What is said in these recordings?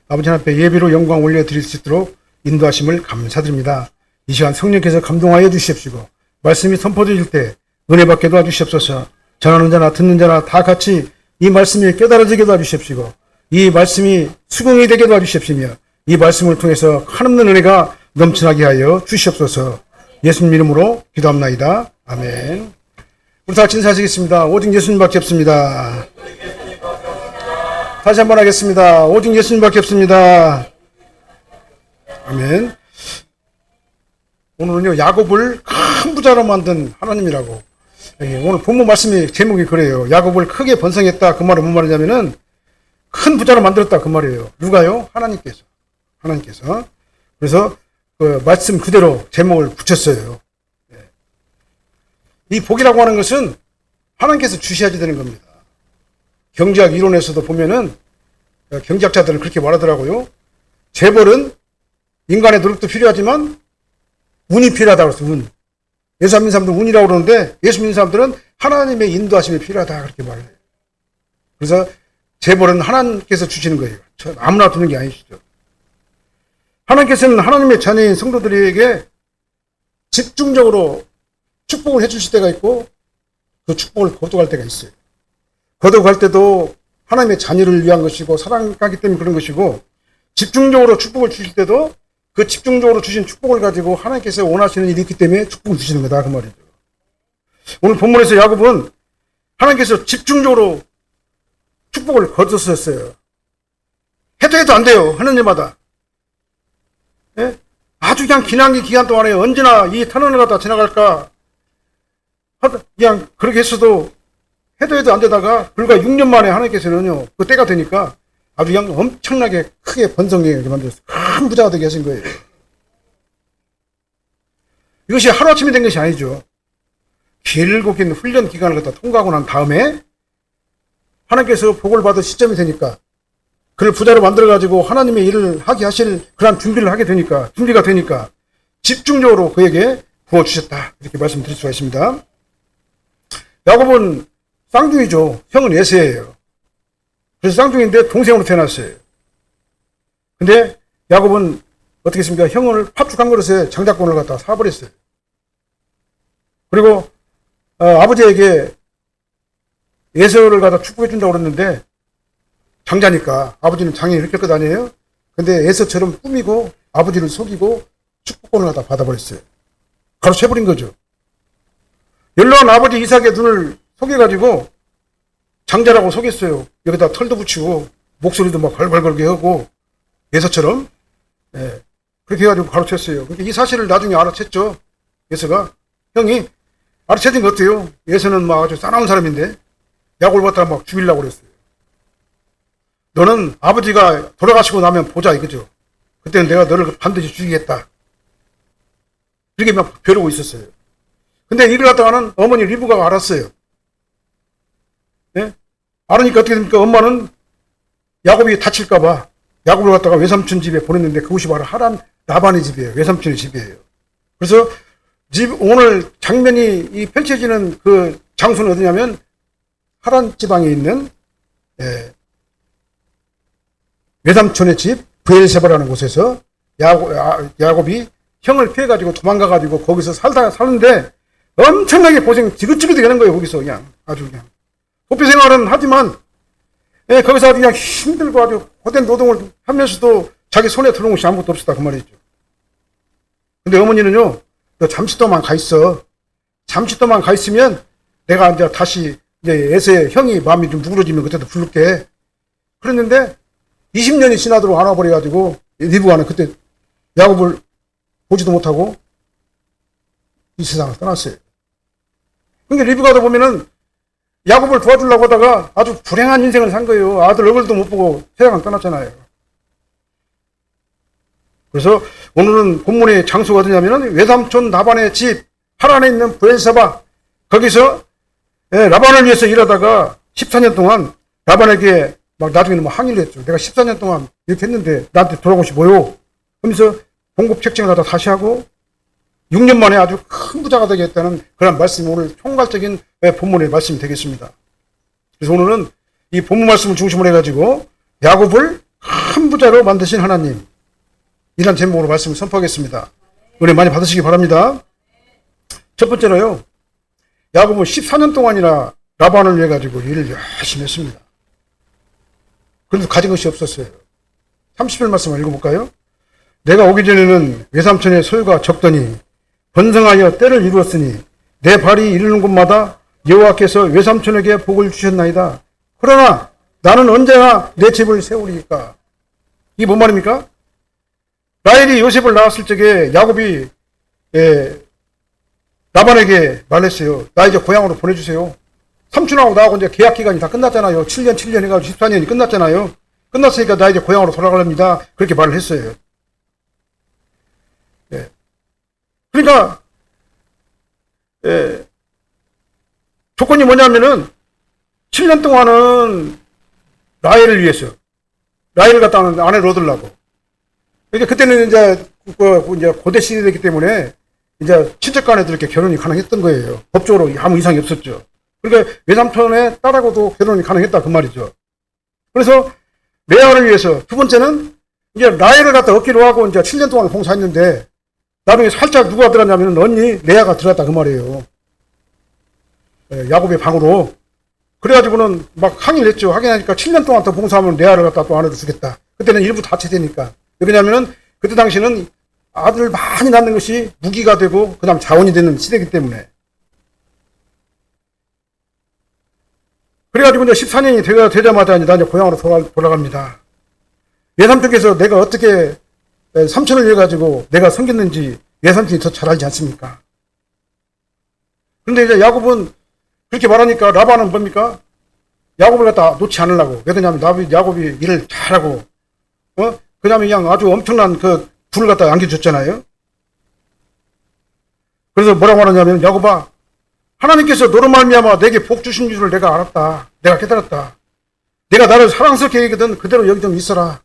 아버지 앞에 예배로 영광 올려드릴 수 있도록 인도하심을 감사드립니다. 이 시간 성령께서 감동하여 주십시오. 말씀이 선포되실 때 은혜 받게 도와주시옵소서. 전하는 자나 듣는 자나 다 같이 이 말씀이 깨달아지게 도와주십시오. 이 말씀이 수긍이 되게 도와주십시며 이 말씀을 통해서 한없는 은혜가 넘쳐나게 하여 주시옵소서. 예수님 이름으로 기도합나이다. 아멘. 우리 다 같이 인사하시겠습니다. 오직 예수님밖에 없습니다. 다시 한번 하겠습니다. 오직 예수님밖에 없습니다. 아멘. 오늘은요, 야곱을 큰 부자로 만든 하나님이라고. 오늘 본문 말씀이 제목이 그래요. 야곱을 크게 번성했다. 그 말은 뭔 말이냐면은 큰 부자로 만들었다. 그 말이에요. 누가요? 하나님께서. 그래서 그 말씀 그대로 제목을 붙였어요. 이 복이라고 하는 것은 하나님께서 주셔야지 되는 겁니다. 경제학 이론에서도 보면은 경제학자들은 그렇게 말하더라고요. 재벌은 인간의 노력도 필요하지만 운이 필요하다고 그랬어요. 운. 예수 안 믿는 사람들은 운이라고 그러는데 예수 믿는 사람들은 하나님의 인도하심이 필요하다 그렇게 말해요. 그래서 재벌은 하나님께서 주시는 거예요. 아무나 주는 게 아니시죠. 하나님께서는 하나님의 자녀인 성도들에게 집중적으로 축복을 해주실 때가 있고 그 축복을 거둬갈 때가 있어요. 거둬갈 때도 하나님의 자녀를 위한 것이고 사랑하기 때문에 그런 것이고 집중적으로 축복을 주실 때도 그 집중적으로 주신 축복을 가지고 하나님께서 원하시는 일이 있기 때문에 축복을 주시는 거다 그 말이죠. 오늘 본문에서 야곱은 하나님께서 집중적으로 축복을 거두셨어요. 해도 안 돼요. 하는 일마다. 예? 아주 그냥 기난 동안에 언제나 이 탄원을 갖다 지나갈까 그냥 그렇게 했어도 해도 안 되다가 불과 6년 만에 하나님께서는요 그 때가 되니까 아주 그냥 엄청나게 크게 번성하게 만들었어요. 큰 부자가 되게 하신 거예요. 이것이 하루아침에 된 것이 아니죠. 길고 긴 훈련 기간을 갖다 통과하고 난 다음에 하나님께서 복을 받을 시점이 되니까 그를 부자로 만들어가지고 하나님의 일을 하게 하실 그런 준비가 되니까 집중적으로 그에게 부어주셨다. 이렇게 말씀드릴 수가 있습니다. 야곱은 쌍둥이죠. 형은 에서예요. 그래서 쌍둥이인데 동생으로 태어났어요. 근데 야곱은 어떻게 했습니까? 형을 팥죽 한 그릇에 장자권을 갖다 사버렸어요. 그리고 아버지에게 에서를 갖다 축복해 준다고 그랬는데 장자니까 아버지는 장인이 이렇게 할 것 아니에요? 근데 에서처럼 꾸미고 아버지를 속이고 축복권을 갖다 받아버렸어요. 가로채버린 거죠. 연로한 아버지 이삭의 눈을 속여가지고 장자라고 속였어요. 여기다 털도 붙이고 목소리도 막 걸걸걸게 하고 예서처럼 그렇게 해가지고 가로챘어요. 그러니까 이 사실을 나중에 알아챘죠. 예서가 형이 알아채진 거 어때요? 예서는 막 아주 싸나운 사람인데 야곱을 갖다가 막 죽이려고 그랬어요. 너는 아버지가 돌아가시고 나면 보자 이거죠. 그때는 내가 너를 반드시 죽이겠다. 이렇게 막 벼르고 있었어요. 근데 이걸 갖다가는 어머니 리브가가 알았어요. 예? 알으니까 어떻게 됩니까? 엄마는 야곱이 다칠까봐 야곱을 갖다가 외삼촌 집에 보냈는데 그곳이 바로 하란 라반의 집이에요. 외삼촌의 집이에요. 그래서 오늘 장면이 이 펼쳐지는 그 장소는 어디냐면 하란 지방에 있는 외삼촌의 집 브엘세바라는 곳에서 야곱이 형을 피해가지고 도망가가지고 거기서 사는데 엄청나게 고생 지긋지긋하게 하는 거예요. 거기서 그냥 아주 그냥 도피 생활은 하지만 거기서 아주 그냥 힘들고 아주 고된 노동을 하면서도 자기 손에 들어온 것이 아무것도 없었다 그 말이죠. 근데 어머니는요 너 잠시 동안 가 있어. 잠시 동안 가 있으면 내가 이제 다시 에서의 형이 마음이 좀 누그러지면 그때도 부를게. 그랬는데 20년이 지나도록 안 와버려가지고 리브가는 그때 야곱을 보지도 못하고 이 세상을 떠났어요. 그러니까 리브가도 보면은 야곱을 도와주려고 하다가 아주 불행한 인생을 산 거예요. 아들 얼굴도 못 보고 세상을 떠났잖아요. 그래서 오늘은 본문의 장소가 어디냐면은 외삼촌 라반의 집 하란에 있는 브엘사바 거기서 라반을 위해서 일하다가 14년 동안 라반에게 막 나중에는 뭐 항의를 했죠. 내가 14년 동안 이렇게 했는데 나한테 돌아온 것이 뭐요? 그러면서 봉급 책정을 하다 다시 하고 6년 만에 아주 큰 부자가 되겠다는 그런 말씀이 오늘 총괄적인 본문의 말씀이 되겠습니다. 그래서 오늘은 이 본문 말씀을 중심으로 해가지고 야곱을 큰 부자로 만드신 하나님, 이란 제목으로 말씀을 선포하겠습니다. 은혜 많이 받으시기 바랍니다. 첫 번째로요, 야곱은 14년 동안이나 라반을 위해 가지고 일을 열심히 했습니다. 그런데 가진 것이 없었어요. 30절 말씀을 읽어볼까요? 내가 오기 전에는 외삼촌의 소유가 적더니 번성하여 때를 이루었으니 내 발이 이르는 곳마다 여호와께서 외삼촌에게 복을 주셨나이다. 그러나 나는 언제나 내 집을 세우리까. 이게 뭔 말입니까? 라헬이 요셉을 낳았을 적에 야곱이 라반에게 말했어요. 나 이제 고향으로 보내주세요. 삼촌하고 나하고 이제 계약 기간이 다 끝났잖아요. 7년 해가지고 14년이 끝났잖아요. 끝났으니까 나 이제 고향으로 돌아가렵니다. 그렇게 말을 했어요. 그러니까 조건이 뭐냐면은 7년 동안은 라헬을 위해서 라헬을 갖다 아내를 얻으려고. 그러니까 그때는 이제 고대 시대이기 때문에 이제 친척 간에도 이렇게 결혼이 가능했던 거예요. 법적으로 아무 이상이 없었죠. 그러니까 외삼촌의 딸하고도 결혼이 가능했다 그 말이죠. 그래서 레아를 위해서 두 번째는 이제 라헬을 갖다 얻기로 하고 이제 7년 동안 봉사했는데 나중에 살짝 누가 들었냐면 언니 레아가 들어갔다 그 말이에요. 야곱의 방으로. 그래가지고는 막 항의를 했죠. 항의하니까 7년 동안 더 봉사하면 레아를 갖다 또 아내로 주겠다. 그때는 일부 다체되니까. 왜냐면은 그때 당시는 아들을 많이 낳는 것이 무기가 되고 그 다음 자원이 되는 시대이기 때문에. 그래가지고 이제 14년이 되자마자 이제 나 이제 고향으로 돌아갑니다. 외삼촌께서 내가 어떻게 삼촌을 위해 가지고 내가 섬겼는지 외삼촌이 더 잘 알지 않습니까? 그런데 이제 야곱은 그렇게 말하니까 라반은 뭡니까? 야곱을 갖다 놓지 않으려고. 왜 그러냐면 야곱이 일을 잘하고, 그 다음에 그냥 아주 엄청난 그 불을 갖다 안겨줬잖아요. 그래서 뭐라고 하느냐면, 야곱아, 하나님께서 너로 말미암아 내게 복 주신 줄을 내가 알았다. 내가 깨달았다. 내가 나를 사랑스럽게 여기거든 그대로 여기 좀 있어라.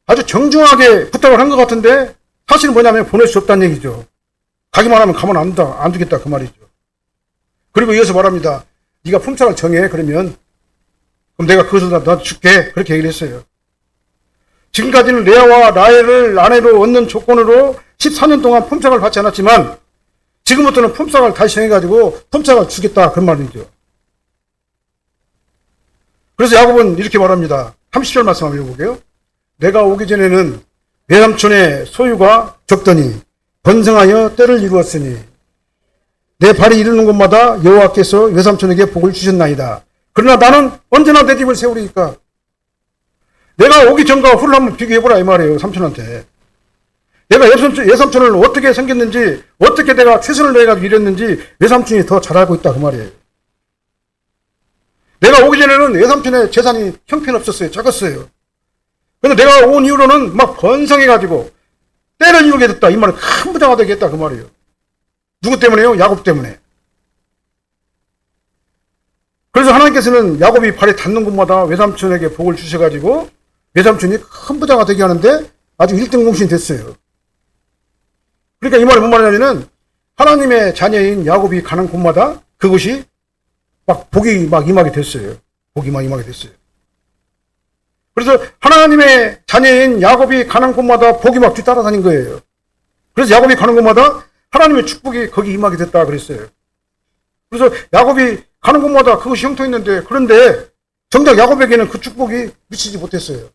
아주 정중하게 부탁을 한 것 같은데 사실은 뭐냐면 보낼 수 없다는 얘기죠. 가기만 하면 가만 안 두겠다 그 말이죠. 그리고 이어서 말합니다. 네가 품삯을 정해. 그러면 그럼 내가 그것을 너한테 줄게. 그렇게 얘기를 했어요. 지금까지는 레아와 라헬을 아내로 얻는 조건으로 14년 동안 품삯을 받지 않았지만 지금부터는 품삯을 다시 정해가지고 품삯을 주겠다 그런 말이죠. 그래서 야곱은 이렇게 말합니다. 30절 말씀 한번 읽어볼게요. 내가 오기 전에는 외삼촌의 소유가 적더니 번성하여 때를 이루었으니 내 발이 이르는 곳마다 여호와께서 외삼촌에게 복을 주셨나이다. 그러나 나는 언제나 내 집을 세우리니까. 내가 오기 전과 후를 한번 비교해보라 이 말이에요. 삼촌한테. 내가 외삼촌을 어떻게 생겼는지 어떻게 내가 최선을 다해가지고 일했는지 외삼촌이 더 잘 알고 있다 그 말이에요. 내가 오기 전에는 외삼촌의 재산이 형편없었어요. 작았어요. 근데 내가 온 이후로는 막 번성해가지고 때를 이루게 됐다. 이 말은 큰 부자가 되겠다 그 말이에요. 누구 때문에요? 야곱 때문에. 그래서 하나님께서는 야곱이 발에 닿는 곳마다 외삼촌에게 복을 주셔가지고 외삼촌이 큰 부자가 되게 하는데 아주 1등 공신이 됐어요. 그러니까 이 말이 뭔 말이냐면은 하나님의 자녀인 야곱이 가는 곳마다 그것이 막 복이 막 임하게 됐어요. 복이 막 임하게 됐어요. 그래서 하나님의 자녀인 야곱이 가는 곳마다 복이 막 뒤따라다닌 거예요. 그래서 야곱이 가는 곳마다 하나님의 축복이 거기 임하게 됐다 그랬어요. 그래서 야곱이 가는 곳마다 그것이 형통했는데 그런데 정작 야곱에게는 그 축복이 미치지 못했어요.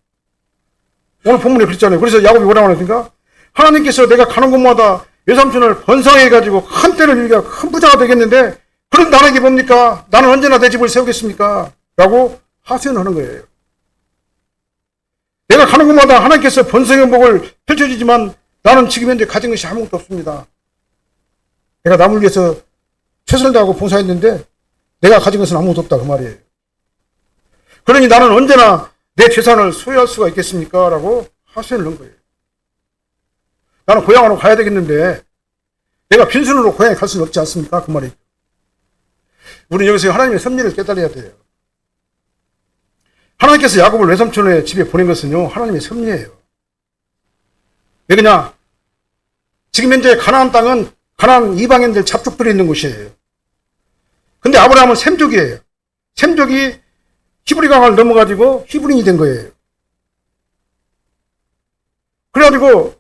오늘 본문에 그랬잖아요. 그래서 야곱이 뭐라고 하니까 하나님께서 내가 가는 곳마다 외삼촌을 번성해가지고 큰 때를 이루게 큰 부자가 되겠는데 그런 나에게 뭡니까? 나는 언제나 내 집을 세우겠습니까? 라고 하소연하는 거예요. 내가 가는 곳마다 하나님께서 번성의 복을 펼쳐주지만 나는 지금 현재 가진 것이 아무것도 없습니다. 내가 남을 위해서 최선을 다하고 봉사했는데 내가 가진 것은 아무것도 없다 그 말이에요. 그러니 나는 언제나 내 재산을 소유할 수가 있겠습니까? 라고 하소연을 한 거예요. 나는 고향으로 가야 되겠는데 내가 빈손으로 고향에 갈 수는 없지 않습니까? 그 말이에요. 우리는 여기서 하나님의 섭리를 깨달아야 돼요. 하나님께서 야곱을 외삼촌의 집에 보낸 것은요 하나님의 섭리예요. 왜 그러냐? 지금 현재 가나안 땅은 가나안 이방인들 잡족들이 있는 곳이에요. 근데 아브라함은 셈족이에요. 셈족이 히브리 강을 넘어가지고 히브린이 된 거예요. 그래가지고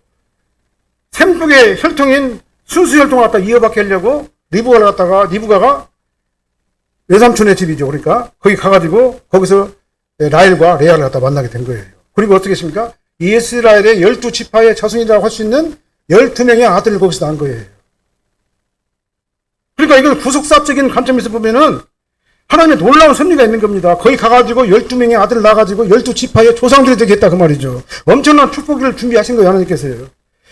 샘북의 혈통인 순수 혈통을 갖다 이어받게 하려고 리브가가 외삼촌의 집이죠. 그러니까 거기 가가지고 거기서 라헬과 레아를 갖다 만나게 된 거예요. 그리고 어떻게 했습니까? 이스라엘의 12지파의 자손이라고 할 수 있는 12명의 아들을 거기서 낳은 거예요. 그러니까 이걸 구속사적인 관점에서 보면은 하나님의 놀라운 섭리가 있는 겁니다. 거기 가가지고 12명의 아들을 낳아가지고 12지파의 조상들이 되겠다 그 말이죠. 엄청난 축복을 준비하신 거예요. 하나님께서요.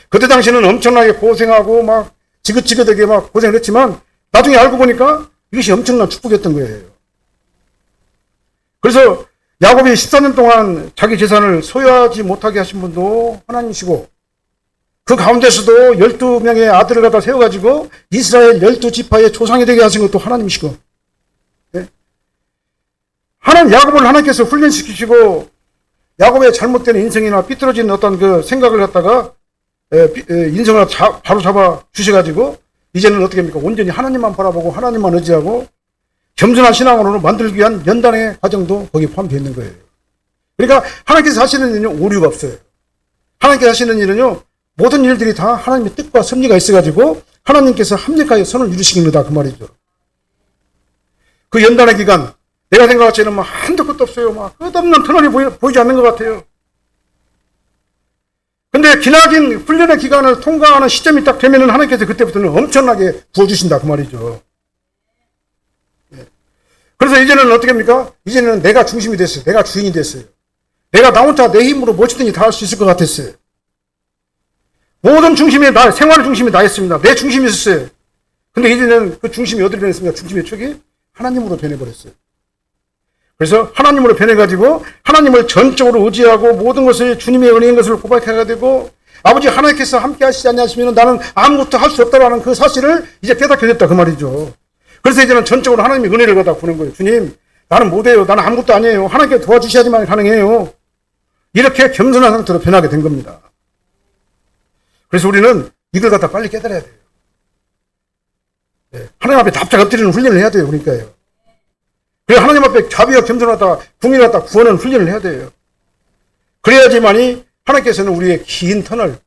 그때 당시에는 엄청나게 고생하고 막 지긋지긋하게 막 고생을 했지만 나중에 알고 보니까 이것이 엄청난 축복이었던 거예요. 그래서 야곱이 14년 동안 자기 재산을 소유하지 못하게 하신 분도 하나님이시고 그 가운데서도 12명의 아들을 갖다 세워가지고 이스라엘 12지파의 조상이 되게 하신 것도 하나님이시고 야곱을 하나님께서 훈련시키시고 야곱의 잘못된 인생이나 삐뚤어진 어떤 그 생각을 갖다가 인생을 바로 잡아 주셔가지고 이제는 어떻게 합니까? 온전히 하나님만 바라보고 하나님만 의지하고 겸손한 신앙으로 만들기 위한 연단의 과정도 거기에 포함되어 있는 거예요. 그러니까 하나님께서 하시는 일은 오류가 없어요. 하나님께서 하시는 일은요, 모든 일들이 다 하나님의 뜻과 섭리가 있어가지고 하나님께서 합력하여 선을 이루시는 거다 그 말이죠. 그 연단의 기간 내가 생각할 때는 막 한도 끝도 없어요. 막 끝없는 터널이 보이지 않는 것 같아요. 근데 기나긴 훈련의 기간을 통과하는 시점이 딱 되면은 하나님께서 그때부터는 엄청나게 부어주신다 그 말이죠. 그래서 이제는 어떻게 합니까? 이제는 내가 중심이 됐어요. 내가 주인이 됐어요. 내가 나 혼자 내 힘으로 무엇이든지 다 할 수 있을 것 같았어요. 모든 중심이 생활 중심이 나였습니다. 내 중심이 있었어요. 근데 이제는 그 중심이 어디로 변했습니까? 중심의 축이 하나님으로 변해버렸어요. 그래서 하나님으로 변해가지고 하나님을 전적으로 의지하고 모든 것을 주님의 은혜인 것을 고백해야 되고 아버지 하나님께서 함께 하시지 않으시면 나는 아무것도 할 수 없다라는 그 사실을 이제 깨닫게 됐다 그 말이죠. 그래서 이제는 전적으로 하나님의 은혜를 갖다 구는 거예요. 주님 나는 못해요. 나는 아무것도 아니에요. 하나님께 도와주셔야지만 가능해요. 이렇게 겸손한 상태로 변하게 된 겁니다. 그래서 우리는 이걸 갖다 빨리 깨달아야 돼요. 하나님 앞에 답작 엎드리는 훈련을 해야 돼요. 그러니까요. 그래 하나님 앞에 자비와 겸손하다 궁리를 갖다 구하는 훈련을 해야 돼요. 그래야지만이 하나님께서는 우리의 긴 터널,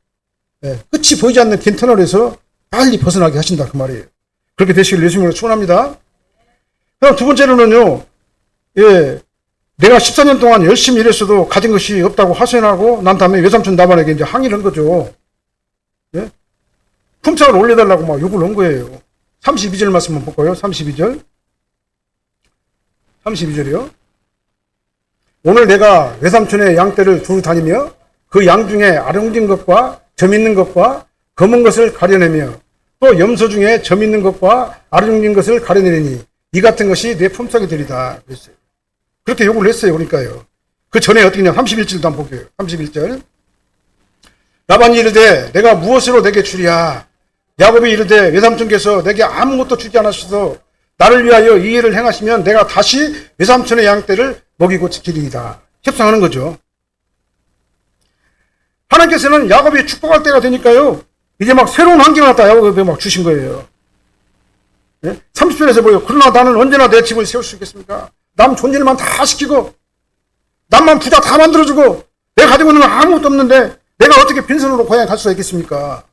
끝이 보이지 않는 긴 터널에서 빨리 벗어나게 하신다 그 말이에요. 그렇게 되시길 예수님으로 축원합니다. 그럼 두 번째로는요, 내가 14년 동안 열심히 일했어도 가진 것이 없다고 하소연하고 난 다음에 외삼촌 나반에게 이제 항의를 한 거죠. 품삯을 올려달라고 막 요구를 한 거예요. 32절 말씀 한번 볼까요? 32절이요. 오늘 내가 외삼촌의 양떼를 두루 다니며 그 양 중에 아름진 것과 점 있는 것과 검은 것을 가려내며 또 염소 중에 점 있는 것과 아름진 것을 가려내니 이 같은 것이 내 품삯이 되리다 그랬어요. 그렇게 요구를 했어요. 그러니까요. 그 전에 어떻게 했냐 31절도 한번 볼게요. 31절 라반이 이르되 내가 무엇으로 내게 주랴 야곱이 이르되 외삼촌께서 내게 아무것도 주지 않으셔서 나를 위하여 이 일을 행하시면 내가 다시 외삼촌의 양떼를 먹이고 지키리이다. 협상하는 거죠. 하나님께서는 야곱이 축복할 때가 되니까요. 이제 막 새로운 환경을 갖다 야곱에게 막 주신 거예요. 30절에서 보여. 그러나 나는 언제나 내 집을 세울 수 있겠습니까? 남 좋은 일만 다 시키고 남만 부자 다 만들어주고 내가 가지고 있는 건 아무것도 없는데 내가 어떻게 빈손으로 고향에 갈 수가 있겠습니까?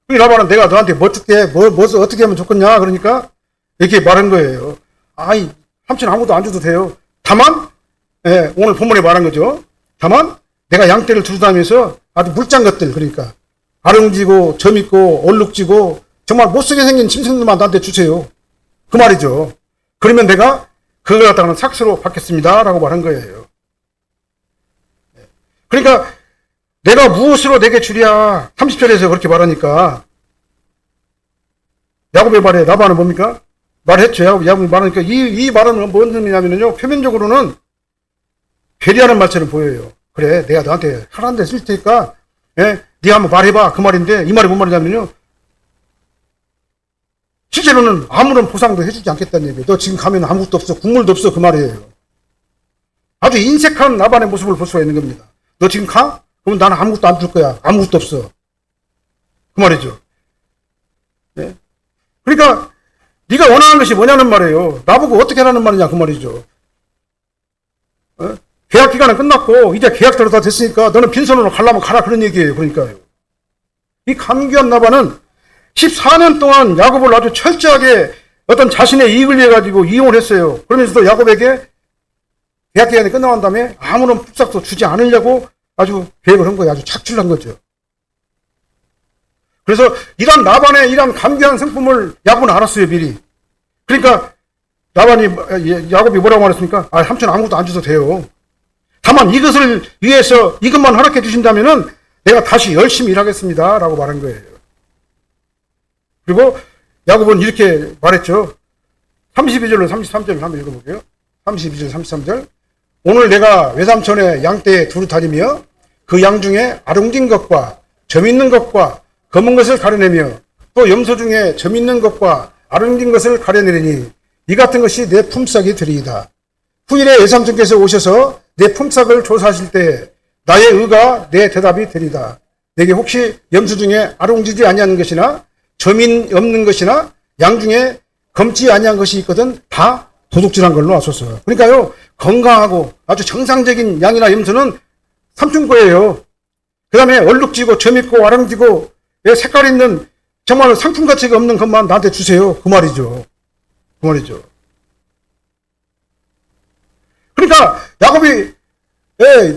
라반은 내가 너한테 뭐 줄게 뭐 어떻게 하면 좋겠냐 그러니까 이렇게 말한 거예요. 아이 삼촌 아무것도 안 줘도 돼요. 다만 오늘 본문에 말한 거죠. 다만 내가 양떼를 두루 다니면서 아주 물장 것들 그러니까 아름지고 점있고 얼룩지고 정말 못쓰게 생긴 짐승들만 나한테 주세요. 그 말이죠. 그러면 내가 그걸 갖다가는 삭스로 받겠습니다 라고 말한 거예요. 그러니까 내가 무엇으로 내게 주랴 30절에서 그렇게 말하니까 야곱의 말에 라반은 뭡니까? 말했죠. 야곱이 말하니까 이 말은 뭔 의미냐면요. 표면적으로는 배려하는 말처럼 보여요. 그래 내가 너한테 하라는 데 쓸 테니까 네가 한번 말해봐 그 말인데 이 말이 뭔 말이냐면요. 실제로는 아무런 보상도 해주지 않겠다는 얘기예요. 너 지금 가면 아무것도 없어 국물도 없어 그 말이에요. 아주 인색한 라반의 모습을 볼 수가 있는 겁니다. 너 지금 가? 그럼 나는 아무것도 안 줄 거야. 아무것도 없어. 그 말이죠. 그러니까 네가 원하는 것이 뭐냐는 말이에요. 나보고 어떻게 하라는 말이냐 그 말이죠. 계약 기간은 끝났고 이제 계약대로 다 됐으니까 너는 빈손으로 가려면 가라 그런 얘기예요. 그러니까요. 이 감귀한 나반은 14년 동안 야곱을 아주 철저하게 어떤 자신의 이익을 위해 가지고 이용을 했어요. 그러면서도 야곱에게 계약 기간이 끝나간 다음에 아무런 품삯도 주지 않으려고 아주 계획을 한 거예요. 아주 착취를 한 거죠. 그래서 이런 나반의 이런 감귀한 성품을 야곱은 알았어요. 미리. 그러니까 야곱이 뭐라고 말했습니까? 삼촌 아무것도 안 줘도 돼요. 다만 이것을 위해서 이것만 허락해 주신다면은 내가 다시 열심히 일하겠습니다. 라고 말한 거예요. 그리고 야곱은 이렇게 말했죠. 32절로 33절을 한번 읽어볼게요. 32절, 33절. 오늘 내가 외삼촌의 양떼에 두루 다니며 그 양 중에 아롱진 것과 점 있는 것과 검은 것을 가려내며 또 염소 중에 점 있는 것과 아롱진 것을 가려내리니 이 같은 것이 내 품삯이 되리이다. 후일에 외삼촌께서 오셔서 내 품삯을 조사하실 때 나의 의가 내 대답이 되리다. 내게 혹시 염소 중에 아롱지지 아니한 것이나 점이 없는 것이나 양 중에 검지 아니한 것이 있거든 다 도둑질한 걸로 하소서. 그러니까요, 건강하고 아주 정상적인 양이나 염소는 삼촌 거예요. 그 다음에 얼룩지고 점 있고 아롱지고 색깔 있는 정말 상품 가치가 없는 것만 나한테 주세요. 그 말이죠. 그 말이죠. 그러니까 야곱이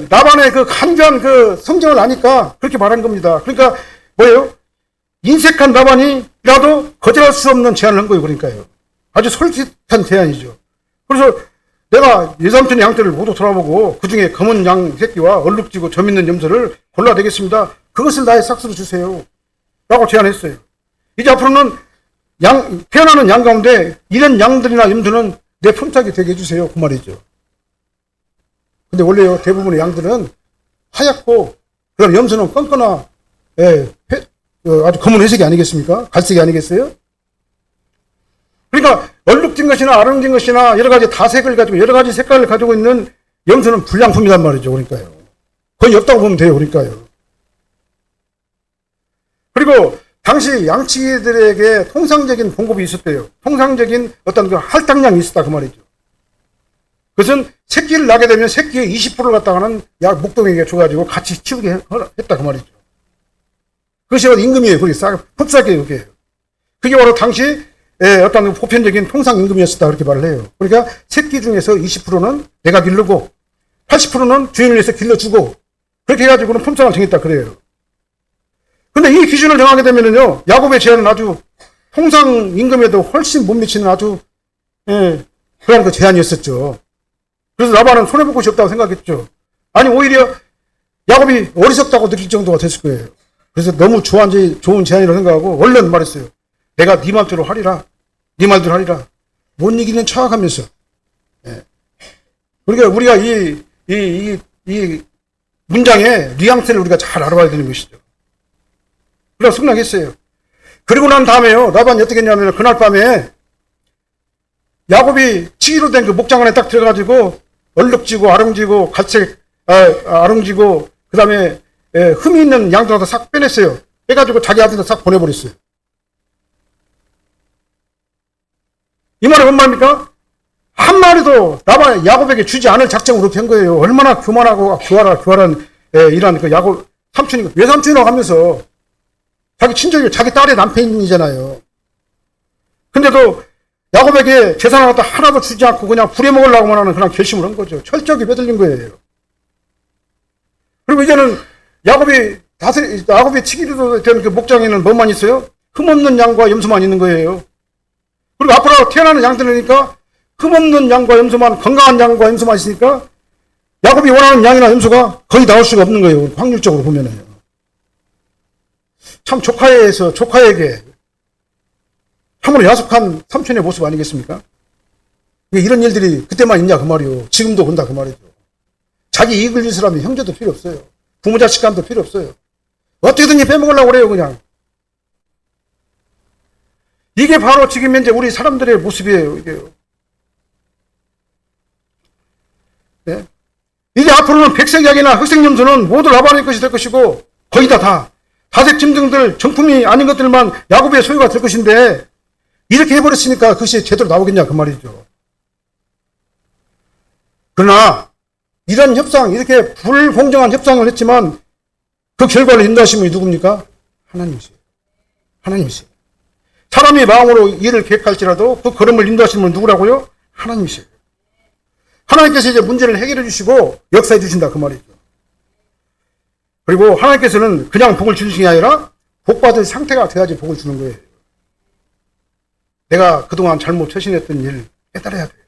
나반의 그 간교한 그 성정을 아니까 그렇게 말한 겁니다. 그러니까 뭐예요? 인색한 나반이라도 거절할 수 없는 제안을 한 거예요. 그러니까요. 아주 솔깃한 제안이죠. 그래서 내가 예삼촌의 양떼를 모두 돌아보고 그 중에 검은 양 새끼와 얼룩지고 점 있는 염소를 골라내겠습니다. 그것을 나의 삭스로 주세요. 라고 제안했어요. 이제 앞으로는 태어나는 양 가운데 이런 양들이나 염소는 내 품삯이 되게 해주세요. 그 말이죠. 근데 원래요, 대부분의 양들은 하얗고, 그다음 염소는 껌껌나, 아주 검은 회색이 아니겠습니까? 갈색이 아니겠어요? 그러니까, 얼룩진 것이나 아름진 것이나 여러 가지 다색을 가지고, 여러 가지 색깔을 가지고 있는 염소는 불량품이란 말이죠. 그러니까요. 거의 없다고 보면 돼요. 그러니까요. 그리고, 당시 양치기들에게 통상적인 봉급이 있었대요. 통상적인 어떤 그 할당량이 있었다. 그 말이죠. 그것은 새끼를 낳게 되면 새끼의 20%를 갖다가는 목동에게 줘가지고 같이 키우게 했다. 그 말이죠. 그것이 임금이에요. 그게 품삯이에요. 그게. 그게 바로 당시 어떤 보편적인 통상 임금이었다. 그렇게 말을 해요. 그러니까 새끼 중에서 20%는 내가 기르고 80%는 주인을 위해서 길러주고 그렇게 해가지고는 품삯을 정했다. 그래요. 근데 이 기준을 정하게 되면은요, 야곱의 제안은 아주 통상 임금에도 훨씬 못 미치는 아주 그런 그 제안이었었죠. 그래서 라반은 손해볼 것이 없다고 생각했죠. 아니 오히려 야곱이 어리석다고 느낄 정도가 됐을 거예요. 그래서 너무 좋은 제안이라고 생각하고 얼른 말했어요. 내가 네 맘대로 하리라. 네 말대로 하리라. 못 이기는 척하면서. 그러니까 우리가 이 문장의 뉘앙스를 우리가 잘 알아봐야 되는 것이죠. 그래서 승낙했어요. 그리고 난 다음에요. 라반이 어떻게 했냐면 그날 밤에 야곱이 치기로 된 그 목장 안에 딱 들어가지고 얼룩지고 아롱지고 갈색 아롱지고 그 다음에 흠이 있는 양들 다 싹 빼냈어요. 빼가지고 자기 아들한테 싹 보내버렸어요. 이 말이 뭔 말입니까? 한 마리도 야곱에게 주지 않을 작정으로 된 거예요. 얼마나 교만하고 교활한 이런 그 야곱 삼촌이 외삼촌이라고 하면서 자기 친족이 자기 딸의 남편이잖아요. 근데도 야곱에게 재산을 갖다 하나도 주지 않고 그냥 부려먹으려고만 하는 그런 결심을 한 거죠. 철저하게 빼들린 거예요. 그리고 이제는 야곱이 치기로 된 그 목장에는 뭐만 있어요? 흠없는 양과 염소만 있는 거예요. 그리고 앞으로 태어나는 양들이니까 흠없는 양과 염소만, 건강한 양과 염소만 있으니까 야곱이 원하는 양이나 염소가 거의 나올 수가 없는 거예요. 확률적으로 보면은요. 참 조카에게 참으로 야속한 삼촌의 모습 아니겠습니까? 이런 일들이 그때만 있냐 그 말이요. 지금도 그런다 그 말이죠. 자기 이익을 위해서라면 형제도 필요 없어요. 부모 자식 간도 필요 없어요. 어떻게든지 빼먹으려고 그래요 그냥. 이게 바로 지금 현재 우리 사람들의 모습이에요. 이게요. 네? 이제 앞으로는 백색약이나 흑색염소는 모두 라반의 것이 될 것이고 거의 다 다색 짐승들 정품이 아닌 것들만 야곱의 소유가 될 것인데 이렇게 해버렸으니까 그것이 제대로 나오겠냐 그 말이죠. 그러나 이런 협상, 이렇게 불공정한 협상을 했지만 그 결과를 인도하신 분이 누굽니까? 하나님이세요. 하나님이세요. 사람이 마음으로 일을 계획할지라도 그 걸음을 인도하시는 분은 누구라고요? 하나님이세요. 하나님께서 이제 문제를 해결해 주시고 역사해 주신다 그 말이죠. 그리고 하나님께서는 그냥 복을 주시는 게 아니라 복받을 상태가 돼야지 복을 주는 거예요. 내가 그동안 잘못 처신했던 일 깨달아야 돼요.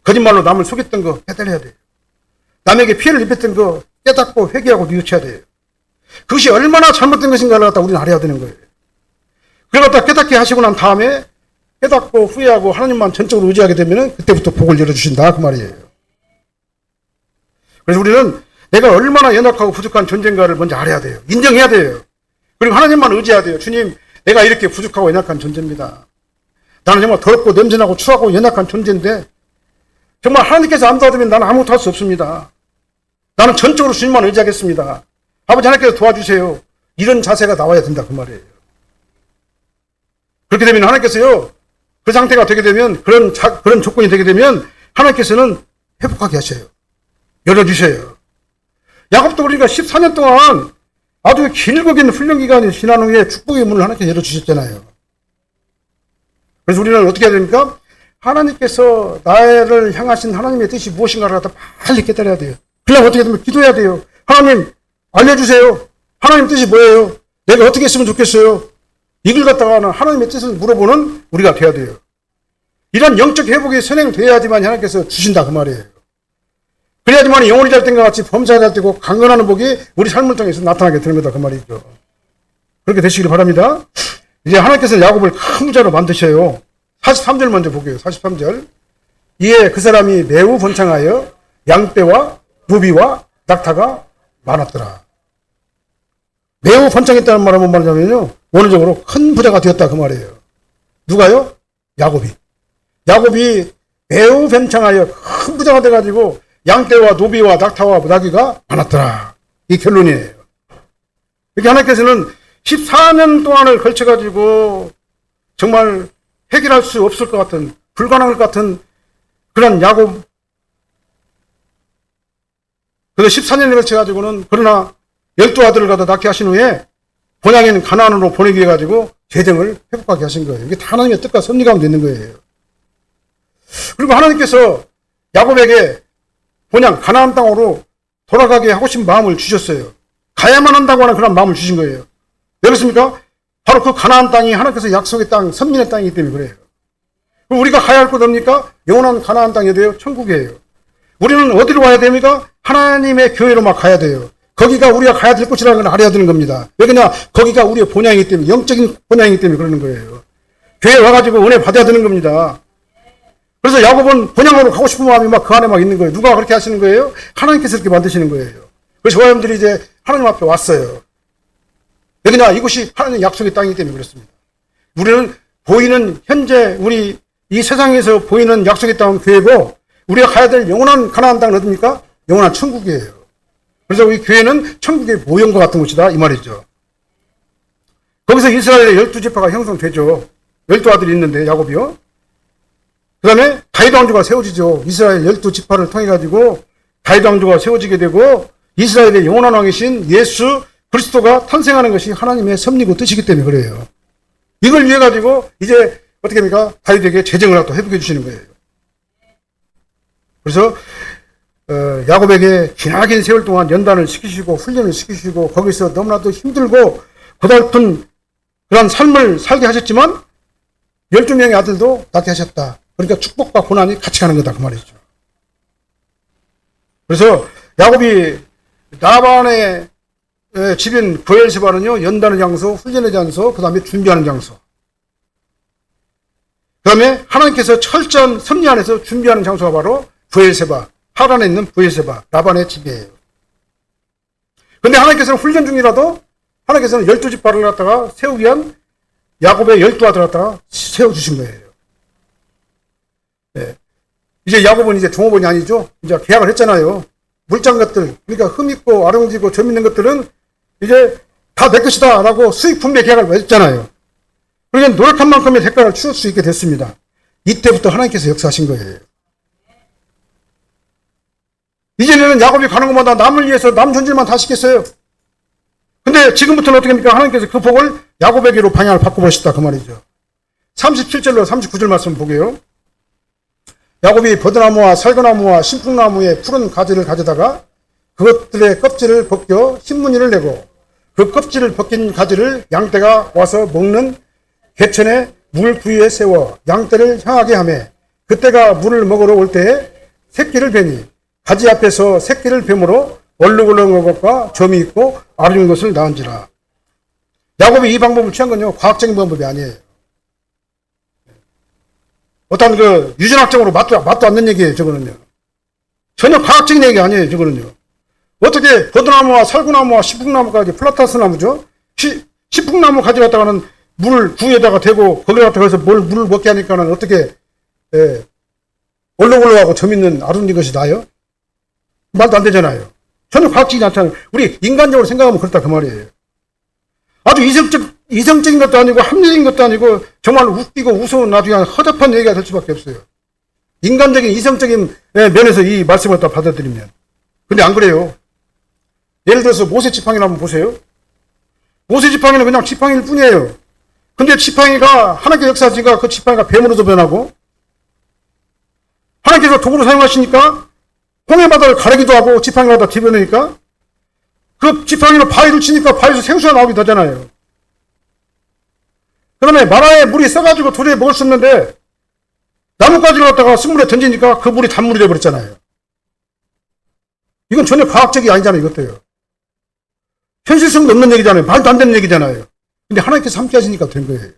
거짓말로 남을 속였던 거 깨달아야 돼요. 남에게 피해를 입혔던 거 깨닫고 회개하고 뉘우쳐야 돼요. 그것이 얼마나 잘못된 것인가를 갖다 우리는 알아야 되는 거예요. 그걸 갖다 깨닫게 하시고 난 다음에 깨닫고 후회하고 하나님만 전적으로 의지하게 되면 그때부터 복을 열어주신다 그 말이에요. 그래서 우리는 내가 얼마나 연약하고 부족한 존재인가를 먼저 알아야 돼요. 인정해야 돼요. 그리고 하나님만 의지해야 돼요. 주님, 내가 이렇게 부족하고 연약한 존재입니다. 나는 정말 더럽고 냄새나고 추하고 연약한 존재인데 정말 하나님께서 안 도와주면 나는 아무것도 할 수 없습니다. 나는 전적으로 주님만 의지하겠습니다. 아버지 하나님께서 도와주세요. 이런 자세가 나와야 된다 그 말이에요. 그렇게 되면 하나님께서요, 그 상태가 되게 되면 그런 조건이 되게 되면 하나님께서는 회복하게 하셔요. 열어주셔요. 야곱도 우리가 14년 동안 아주 길고 긴 훈련 기간이 지난 후에 축복의 문을 하나님께서 열어주셨잖아요. 그래서 우리는 어떻게 해야 됩니까? 하나님께서 나를 향하신 하나님의 뜻이 무엇인가를 갖다 빨리 깨달아야 돼요. 그러면 어떻게 되면 기도해야 돼요. 하나님 알려주세요. 하나님 뜻이 뭐예요? 내가 어떻게 했으면 좋겠어요? 이걸 갖다가 하나님의 뜻을 물어보는 우리가 돼야 돼요. 이런 영적 회복이 선행돼야지만 하나님께서 주신다 그 말이에요. 그래야지만 영혼이 잘 된 것 같이 범사가 잘 되고 강건하는 복이 우리 삶을 통해서 나타나게 되는 거다 그 말이죠. 그렇게 되시길 바랍니다. 이제 하나님께서 야곱을 큰 부자로 만드셔요. 43절 먼저 보게요. 43절. 이에 그 사람이 매우 번창하여 양떼와 누비와 낙타가 많았더라. 매우 번창했다는 말은 뭔 말이냐면요, 원어적으로 큰 부자가 되었다 그 말이에요. 누가요? 야곱이. 야곱이 매우 번창하여 큰 부자가 돼가지고 양떼와 노비와 낙타와 나귀가 많았더라. 이 결론이에요. 이렇게 하나님께서는 14년 동안을 걸쳐가지고 정말 해결할 수 없을 것 같은, 불가능할 것 같은 그런 야곱, 그래서 14년을 걸쳐가지고는 그러나 12아들을 갖다 낳게 하신 후에 본향인 가나안으로 보내기 해가지고 재정을 회복하게 하신 거예요. 이게 다 하나님의 뜻과 섭리 가운데 있는 거예요. 그리고 하나님께서 야곱에게 본향 가나안 땅으로 돌아가게 하고 싶은 마음을 주셨어요. 가야만 한다고 하는 그런 마음을 주신 거예요. 왜 그렇습니까? 바로 그 가나안 땅이 하나님께서 약속의 땅, 선민의 땅이기 때문에 그래요. 그럼 우리가 가야 할 곳 뭡니까? 영원한 가나안 땅이 돼요. 천국이에요. 우리는 어디로 와야 됩니까? 하나님의 교회로만 가야 돼요. 거기가 우리가 가야 될 곳이라는 걸 알아야 되는 겁니다. 왜 그러냐? 거기가 우리의 본향이기 때문에, 영적인 본향이기 때문에 그러는 거예요. 교회에 와가지고 은혜 받아야 되는 겁니다. 그래서 야곱은 본향으로 가고 싶은 마음이 막 그 안에 막 있는 거예요. 누가 그렇게 하시는 거예요? 하나님께서 그렇게 만드시는 거예요. 그래서 저여러분들이 이제 하나님 앞에 왔어요. 왜냐? 이곳이 하나님 약속의 땅이기 때문에 그렇습니다. 우리는 보이는 현재 우리 이 세상에서 보이는 약속의 땅은 교회고 우리가 가야 될 영원한 가나안 땅은 어딥니까? 영원한 천국이에요. 그래서 우리 교회는 천국의 모형과 같은 곳이다 이 말이죠. 거기서 이스라엘의 12지파가 형성되죠. 12아들이 있는데 야곱이요. 그 다음에 다윗 왕조가 세워지죠. 이스라엘 12지파를 통해 가지고 다윗 왕조가 세워지게 되고 이스라엘의 영원한 왕이신 예수 그리스도가 탄생하는 것이 하나님의 섭리고 뜻이기 때문에 그래요. 이걸 위해 가지고 이제 어떻게 됩니까? 다윗에게 재정을 또 회복해 주시는 거예요. 그래서 야곱에게 기나긴 세월 동안 연단을 시키시고 훈련을 시키시고 거기서 너무나도 힘들고 고달픈 그런 삶을 살게 하셨지만 12명의 아들도 낳게 하셨다. 그러니까 축복과 고난이 같이 가는 거다 그 말이죠. 그래서 야곱이 라반의 집인 브엘세바는요, 연단의 장소, 훈련의 장소, 그 다음에 준비하는 장소. 그 다음에 하나님께서 철저한 섭리 안에서 준비하는 장소가 바로 브엘세바, 하란에 있는 브엘세바, 라반의 집이에요. 그런데 하나님께서는 훈련 중이라도 하나님께서는 12지파를 갖다가 세우기 위한 야곱의 12아들을 갖다가 세워주신 거예요. 네. 이제 야곱은 이제 종업원이 아니죠. 이제 계약을 했잖아요. 물장 것들, 그러니까 흠있고 아름지고 점 있는 것들은 이제 다 내 것이다 라고 수익 분배 계약을 맺었잖아요. 그러니까 노력한 만큼의 대가를 치를 수 있게 됐습니다. 이때부터 하나님께서 역사하신 거예요. 이전에는 야곱이 가는 것마다 남을 위해서 남 존재만 다 시켰어요. 근데 지금부터는 어떻게 합니까? 하나님께서 그 복을 야곱에게로 방향을 바꿔보셨다 그 말이죠. 37절로 39절 말씀 보게요. 야곱이 버드나무와 살구나무와 신풍나무의 푸른 가지를 가져다가 그것들의 껍질을 벗겨 신문이를 내고 그 껍질을 벗긴 가지를 양떼가 와서 먹는 개천의 물 부위에 세워 양떼를 향하게 하매 그때가 물을 먹으러 올 때에 새끼를 베니 가지 앞에서 새끼를 뱀으로 얼룩얼룩한 것과 점이 있고 아르는 것을 낳은지라. 야곱이 이 방법을 취한 건요 과학적인 방법이 아니에요. 어떤 그 유전학적으로 맞도 않는 얘기예요. 저거는요 전혀 과학적인 얘기 아니에요. 저거는요 어떻게 버드나무와 살구나무와 시풍나무까지 플라타스 나무죠. 시풍나무 가지 갖다가는 물 구에다가 대고 거기 갖다가 물을 먹게 하니까는 어떻게 얼룩얼룩하고 점 있는 아름다운 것이 나요? 말도 안 되잖아요. 전혀 과학적이지 않잖아요. 우리 인간적으로 생각하면 그렇다 그 말이에요. 아주 이성적인 것도 아니고 합리적인 것도 아니고 정말 웃기고 우스운 나중에 허접한 얘기가 될 수밖에 없어요. 인간적인 이성적인 면에서 이 말씀을 다 받아들이면. 근데 안 그래요. 예를 들어서 모세 지팡이를 한번 보세요. 모세 지팡이는 그냥 지팡이일 뿐이에요. 근데 지팡이가 하나님의 역사지가 그 지팡이가 뱀으로도 변하고 하나님께서 도구로 사용하시니까 홍해 바다를 가르기도 하고 지팡이마다 뒤집어내니까 그 지팡이로 바위를 치니까 바위에서 생수가 나오기도 하잖아요. 그 다음에 마라에 물이 써가지고 도저히 먹을 수 없는데 나뭇가지를 갖다가 승물에 던지니까 그 물이 단물이 되어버렸잖아요. 이건 전혀 과학적이 아니잖아요. 이것도요. 현실성도 없는 얘기잖아요. 말도 안 되는 얘기잖아요. 근데 하나님께서 함께 하시니까 된 거예요.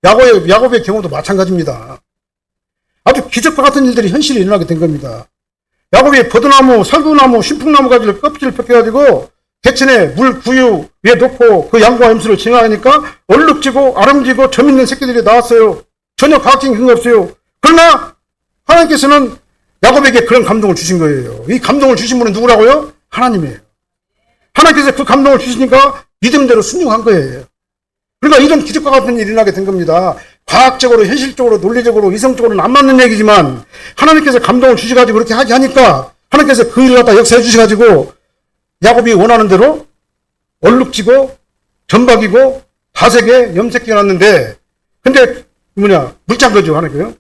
야곱의 경우도 마찬가지입니다. 아주 기적과 같은 일들이 현실에 일어나게 된 겁니다. 야곱이 버드나무, 살구나무, 신풍나무 가지를 껍질을 벗겨가지고 개천에 물 구유 위에 놓고 그 양과 염소를 지나가니까 얼룩지고 아름지고 점 있는 새끼들이 나왔어요. 전혀 과학적인 근거 없어요. 그러나 하나님께서는 야곱에게 그런 감동을 주신 거예요. 이 감동을 주신 분은 누구라고요? 하나님이에요. 하나님께서 그 감동을 주시니까 믿음대로 순종한 거예요. 그러니까 이런 기적과 같은 일이 일어나게 된 겁니다. 과학적으로, 현실적으로, 논리적으로, 이성적으로는 안 맞는 얘기지만 하나님께서 감동을 주셔가지고 그렇게 하게 하니까 하나님께서 그 일을 갖다 역사해 주셔가지고 야곱이 원하는 대로 얼룩지고 점박이고 다색에 염색해 놨는데 근데 물짠 거죠 하나님께요.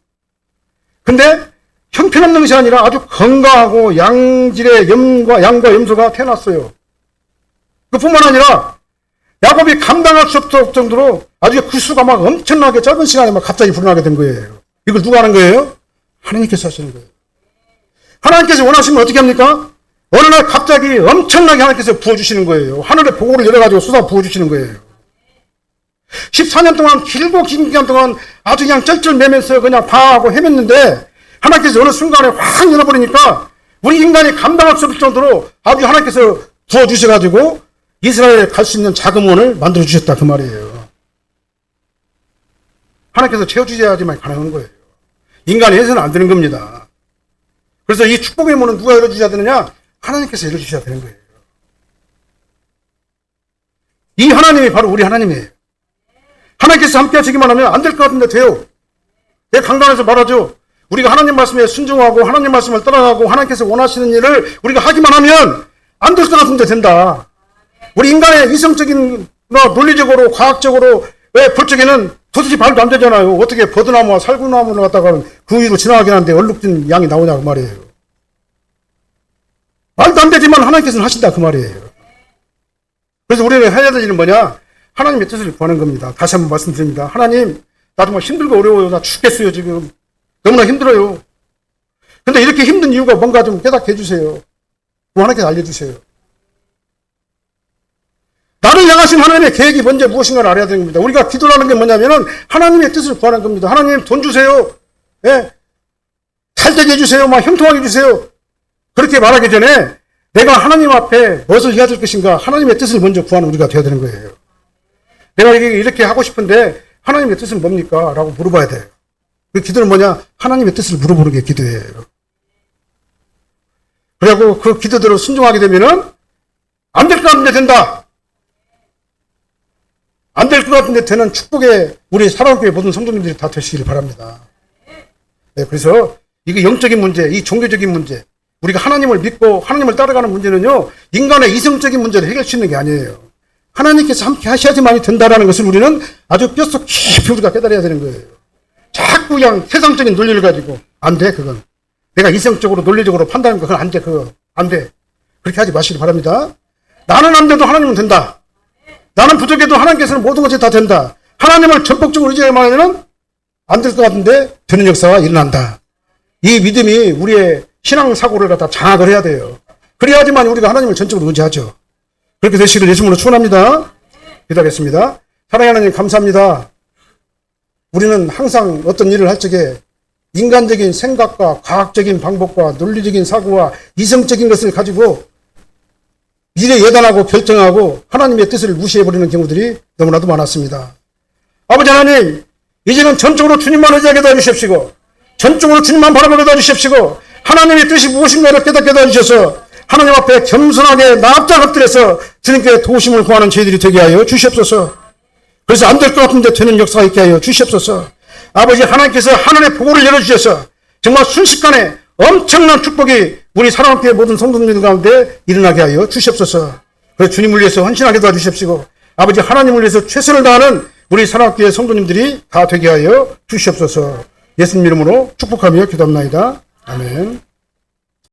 근데 형편없는 것이 아니라 아주 건강하고 양질의 양과 염소가 태어났어요. 그뿐만 아니라 야곱이 감당할 수 없을 정도로 아주 그 수가 막 엄청나게 짧은 시간에 막 갑자기 불어나게 된 거예요. 이걸 누가 하는 거예요? 하나님께서 하시는 거예요. 하나님께서 원하시면 어떻게 합니까? 어느 날 갑자기 엄청나게 하나님께서 부어주시는 거예요. 하늘의 보고를 열어가지고 쏟아 부어주시는 거예요. 14년 동안 길고 긴 기간 동안 아주 그냥 쩔쩔매면서 그냥 방황하고 헤맸는데 하나님께서 어느 순간에 확 열어버리니까 우리 인간이 감당할 수 없을 정도로 아주 하나님께서 부어주셔가지고 이스라엘에 갈 수 있는 자금원을 만들어주셨다 그 말이에요. 하나님께서 채워주셔야지만 가능한 거예요. 인간이 해서는 안 되는 겁니다. 그래서 이 축복의 문은 누가 열어주셔야 되느냐? 하나님께서 열어주셔야 되는 거예요. 이 하나님이 바로 우리 하나님이에요. 하나님께서 함께 하시기만 하면 안 될 것 같은데 돼요. 내 강단에서 말하죠. 우리가 하나님 말씀에 순종하고 하나님 말씀을 따라가고 하나님께서 원하시는 일을 우리가 하기만 하면 안 될 것 같은데 된다. 우리 인간의 이성적인 논리적으로 과학적으로 왜 불적에는 도대체 말도 안 되잖아요. 어떻게 버드나무와 살구나무를 갖다가 그 위로 지나가긴 하는데 얼룩진 양이 나오냐 그 말이에요. 말도 안 되지만 하나님께서는 하신다 그 말이에요. 그래서 우리는 해야 될 일은 뭐냐? 하나님의 뜻을 구하는 겁니다. 다시 한번 말씀드립니다. 하나님 나 정말 힘들고 어려워요. 나 죽겠어요 지금. 너무나 힘들어요. 근데 이렇게 힘든 이유가 뭔가 좀 깨닫게 해주세요. 하나님께서 알려주세요. 나를 향하신 하나님의 계획이 먼저 무엇인가를 알아야 되는 겁니다. 우리가 기도하는 게 뭐냐면은 하나님의 뜻을 구하는 겁니다. 하나님 돈 주세요. 예? 살되게 해주세요. 막 형통하게 해주세요. 그렇게 말하기 전에 내가 하나님 앞에 무엇을 해야 될 것인가 하나님의 뜻을 먼저 구하는 우리가 되어야 되는 거예요. 내가 이렇게 하고 싶은데 하나님의 뜻은 뭡니까? 라고 물어봐야 돼요. 그 기도는 뭐냐? 하나님의 뜻을 물어보는 게 기도예요. 그리고 그 기도대로 순종하게 되면은 안 될 것 같은데 된다. 안 될 것 같은데 되는 축복에 우리 사랑교회 모든 성도님들이 다 되시길 바랍니다. 네, 그래서 이게 영적인 문제, 이 종교적인 문제, 우리가 하나님을 믿고 하나님을 따라가는 문제는요, 인간의 이성적인 문제를 해결시키는 게 아니에요. 하나님께서 함께 하셔야지만이 된다라는 것을 우리는 아주 뼛속 깊이 우리가 깨달아야 되는 거예요. 자꾸 그냥 세상적인 논리를 가지고 안 돼, 그건. 내가 이성적으로 논리적으로 판단하는 거 그건 안 돼, 그거 안 돼. 그렇게 하지 마시기 바랍니다. 나는 안 돼도 하나님은 된다. 나는 부족해도 하나님께서는 모든 것이 다 된다. 하나님을 전폭적으로 의지하면 안 될 것 같은데 되는 역사가 일어난다. 이 믿음이 우리의 신앙 사고를 갖다 장악을 해야 돼요. 그래야지만 우리가 하나님을 전적으로 의지하죠. 그렇게 되시기를 예수님으로 축원합니다. 기도하겠습니다. 사랑하는 하나님 감사합니다. 우리는 항상 어떤 일을 할 적에 인간적인 생각과 과학적인 방법과 논리적인 사고와 이성적인 것을 가지고 미래 예단하고 결정하고 하나님의 뜻을 무시해버리는 경우들이 너무나도 많았습니다. 아버지 하나님, 이제는 전적으로 주님만 의지하게 도와주십시고 전적으로 주님만 바라보게 도와주십시고 하나님의 뜻이 무엇인가를 깨닫게 도와주셔서 하나님 앞에 겸손하게 납작 엎드려서 주님께 도우심을 구하는 저희들이 되게 하여 주시옵소서. 그래서 안 될 것 같은데 되는 역사가 있게 하여 주시옵소서. 아버지 하나님께서 하늘의 보고를 열어주셔서 정말 순식간에 엄청난 축복이 우리 사랑학교의 모든 성도님들 가운데 일어나게 하여 주시옵소서. 그래서 주님을 위해서 헌신하게 도와주십시고 아버지 하나님을 위해서 최선을 다하는 우리 사랑학교의 성도님들이 다 되게 하여 주시옵소서. 예수님 이름으로 축복하며 기도합나이다. 아멘.